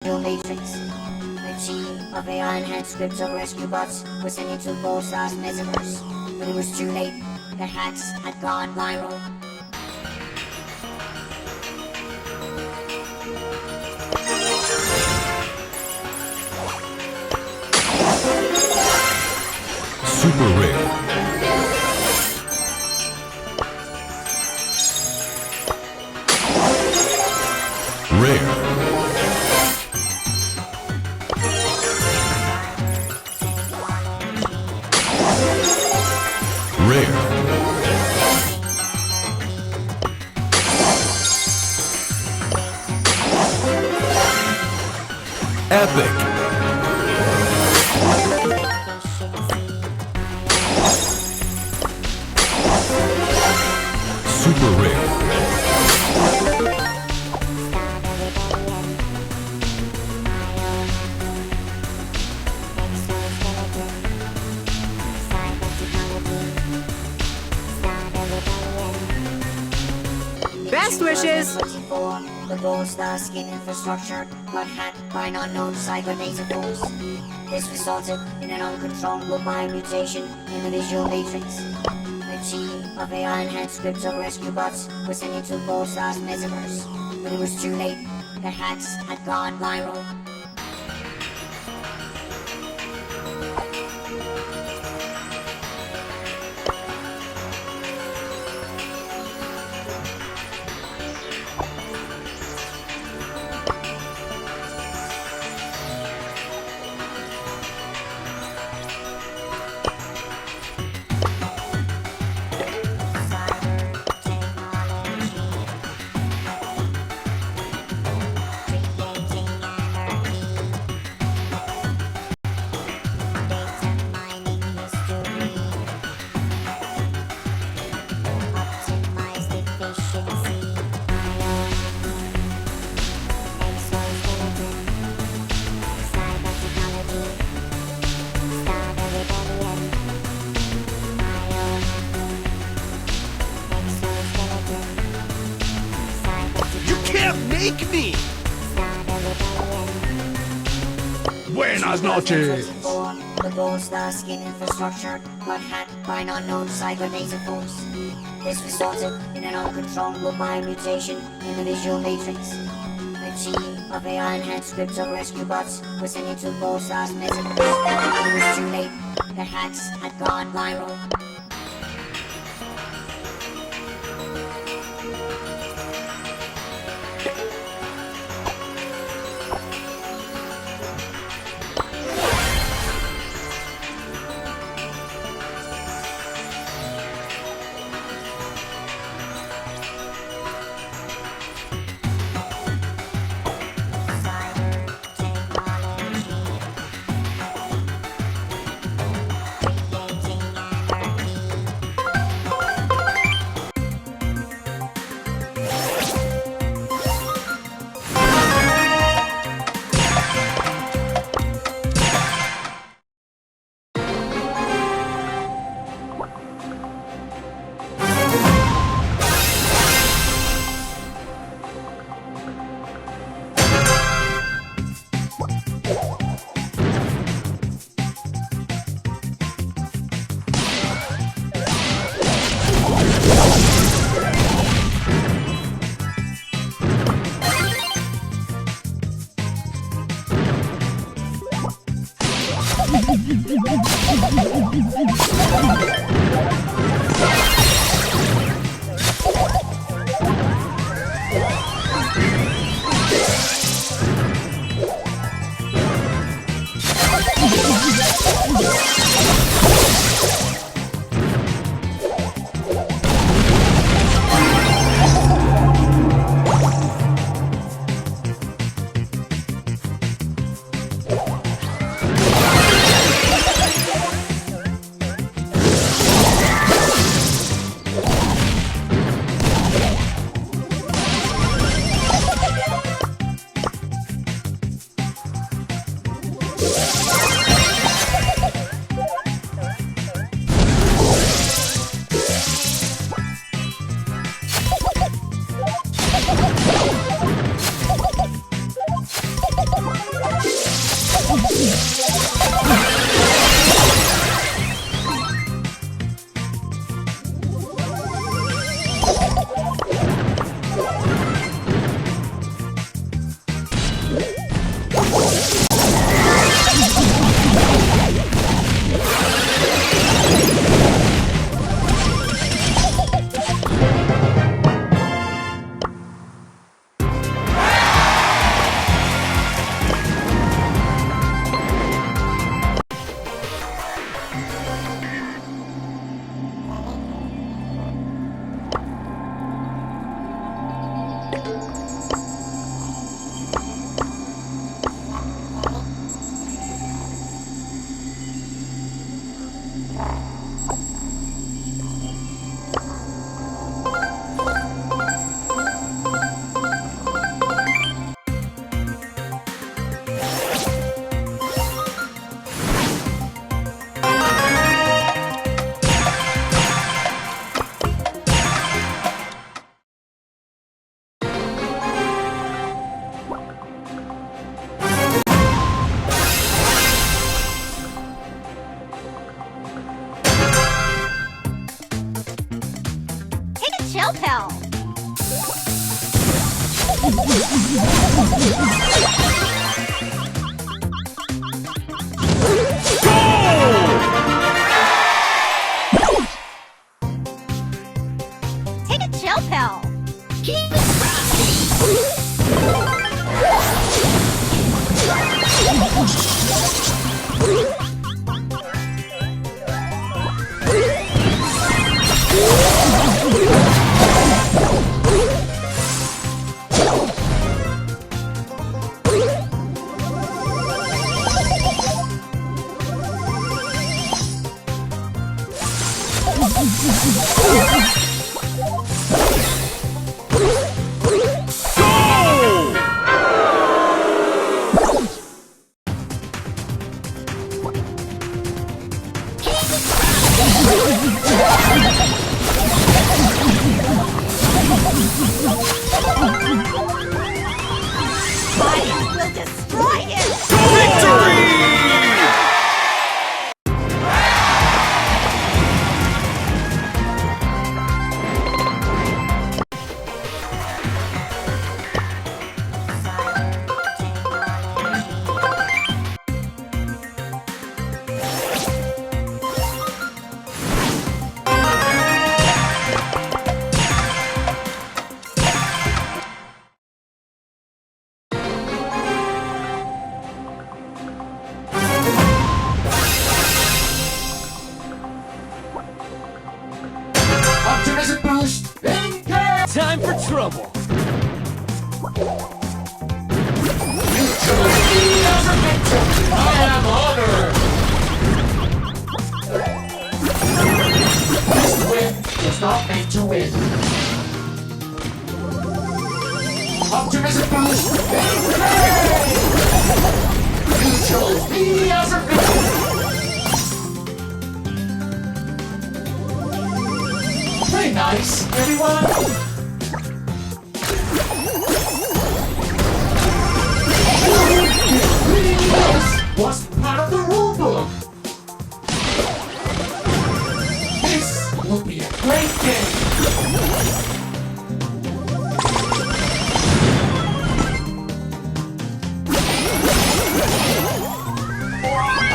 Matrix. A team of AI-enhanced crypto rescue bots was sent into Polestar's metaverse, but it was too late. The hacks had gone viral. Super rare. Rare. Rare. Epic. Super rare. Best wishes! The Polestar skin infrastructure got hacked by an unknown cyber data force. This resulted in an uncontrollable biomutation in the visual matrix. A team of AI-enhanced crypto rescue bots was sent into Polestar's metaverse, but it was too late. The hacks had gone viral. Make me. Buenas noches. The Polestar skin infrastructure got hacked by an unknown cyber data force. This resulted in an uncontrollable biomutation in the visual matrix. A team of AI-enhanced crypto rescue bots was sent into Polestar's metaverse. It was too late. The hacks had gone viral. not meant to win. Optimism boost! You chose me as a villain! Play nice, everyone! This was part of the rule book! This will be a great game!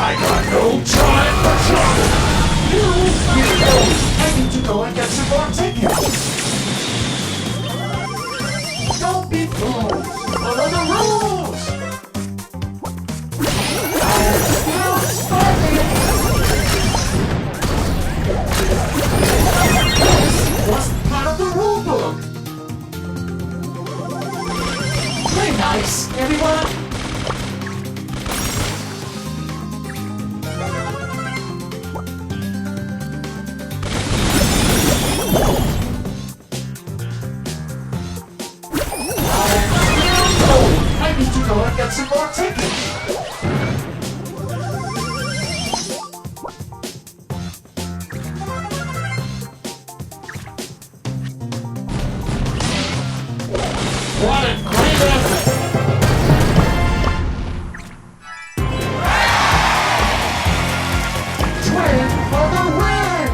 I got no time for trouble! You know, I need to go and get some more tickets! Don't be fools! Follow the rules! I'm still starting! This was part of the rule book! Play nice, everyone! I need to go and get some more tickets. What a great effort! Twin for the win!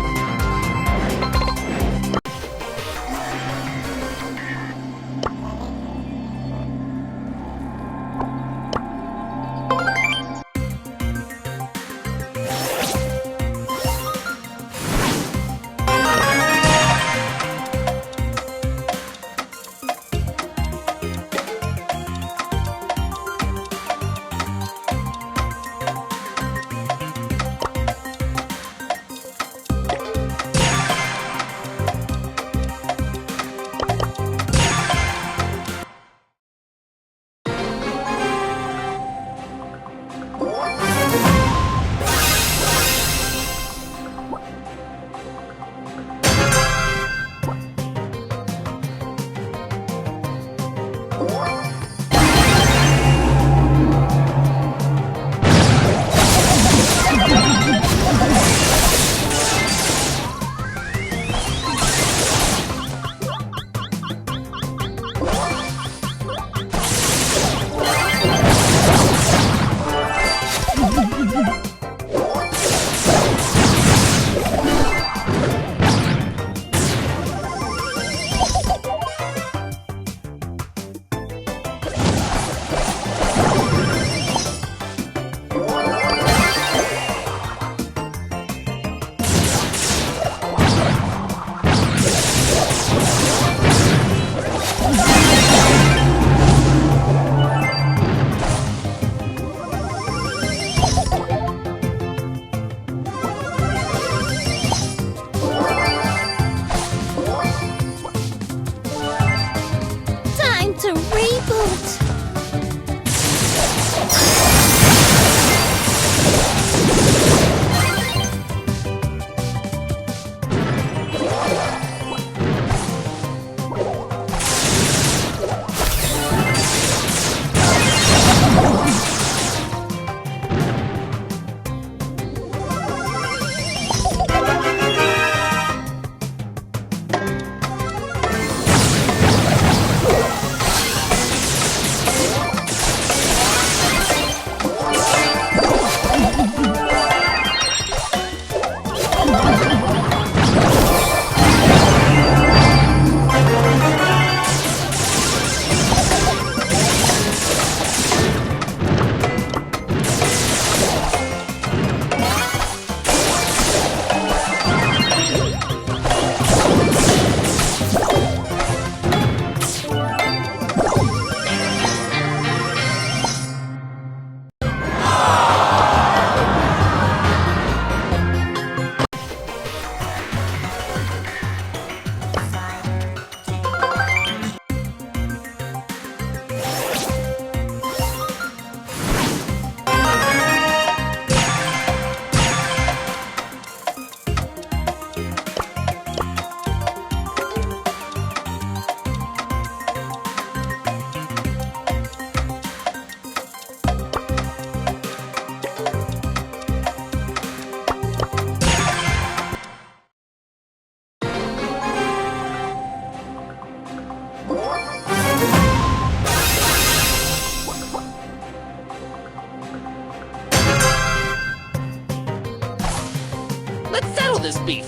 this beef.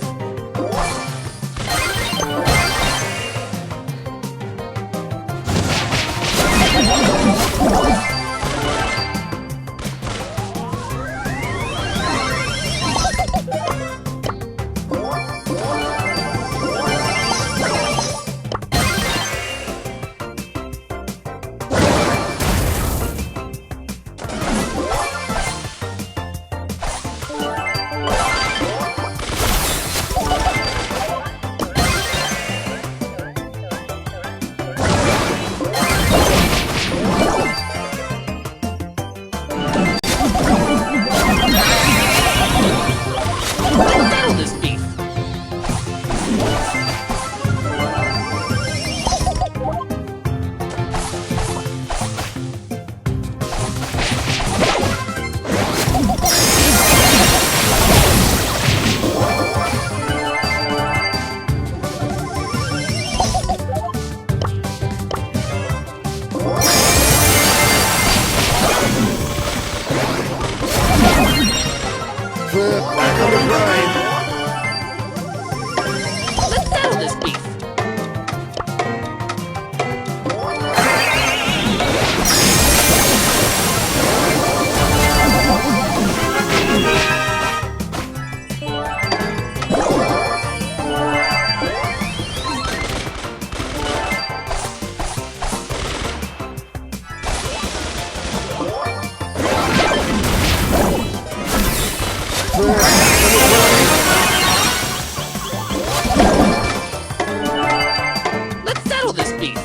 Settle this beef. Back on the grind. Let's settle this beef. Let's settle this beef.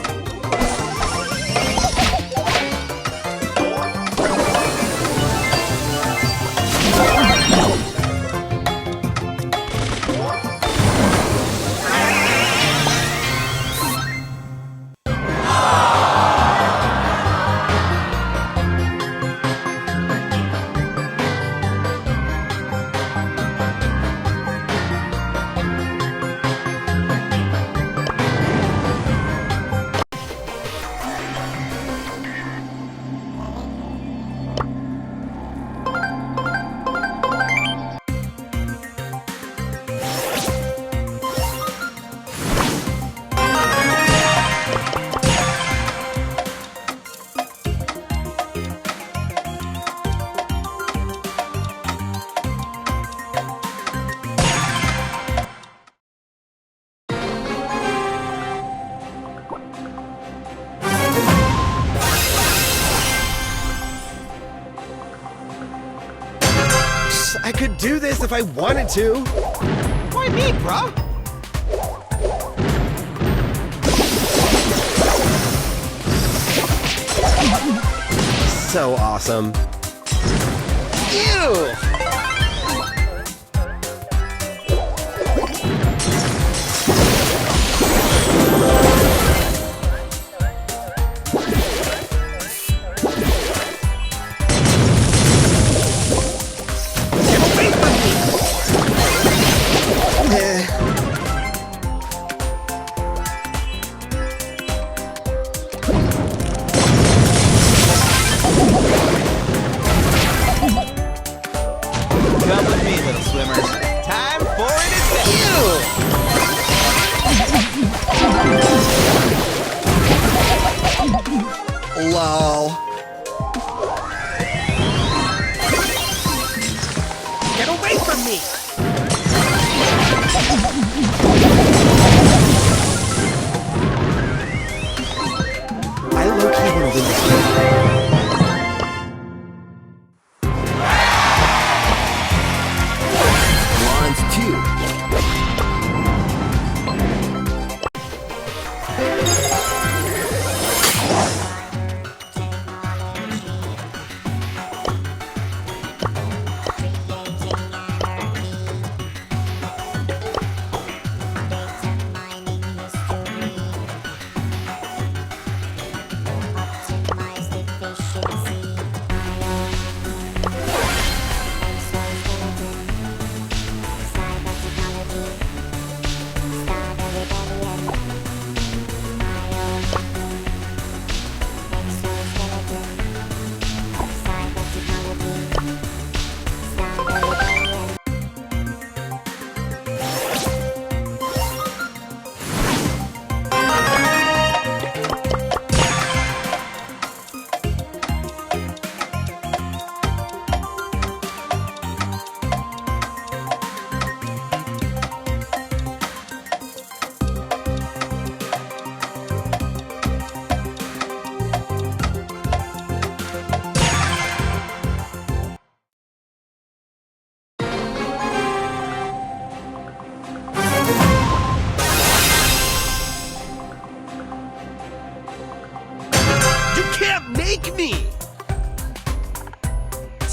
I could do this if I wanted to. Why me, bro? So awesome. Ew! Come with me, little swimmers. Time for an adventure. Lol. Get away from me! I low-key want to win this game. Bronze 2. Data mining history. Up to my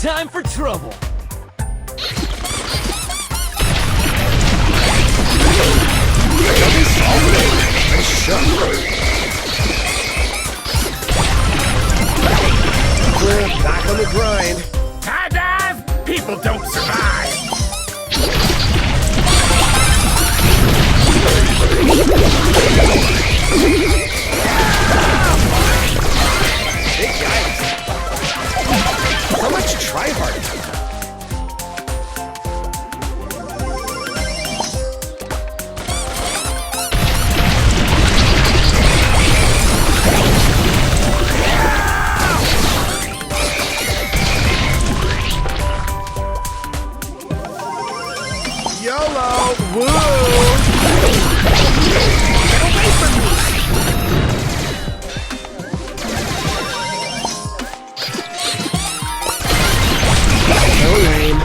time for trouble. Back on the grind. High dive? People don't survive. Big guys. So much tryhard. YOLO! Woo! Get away from me! So lame.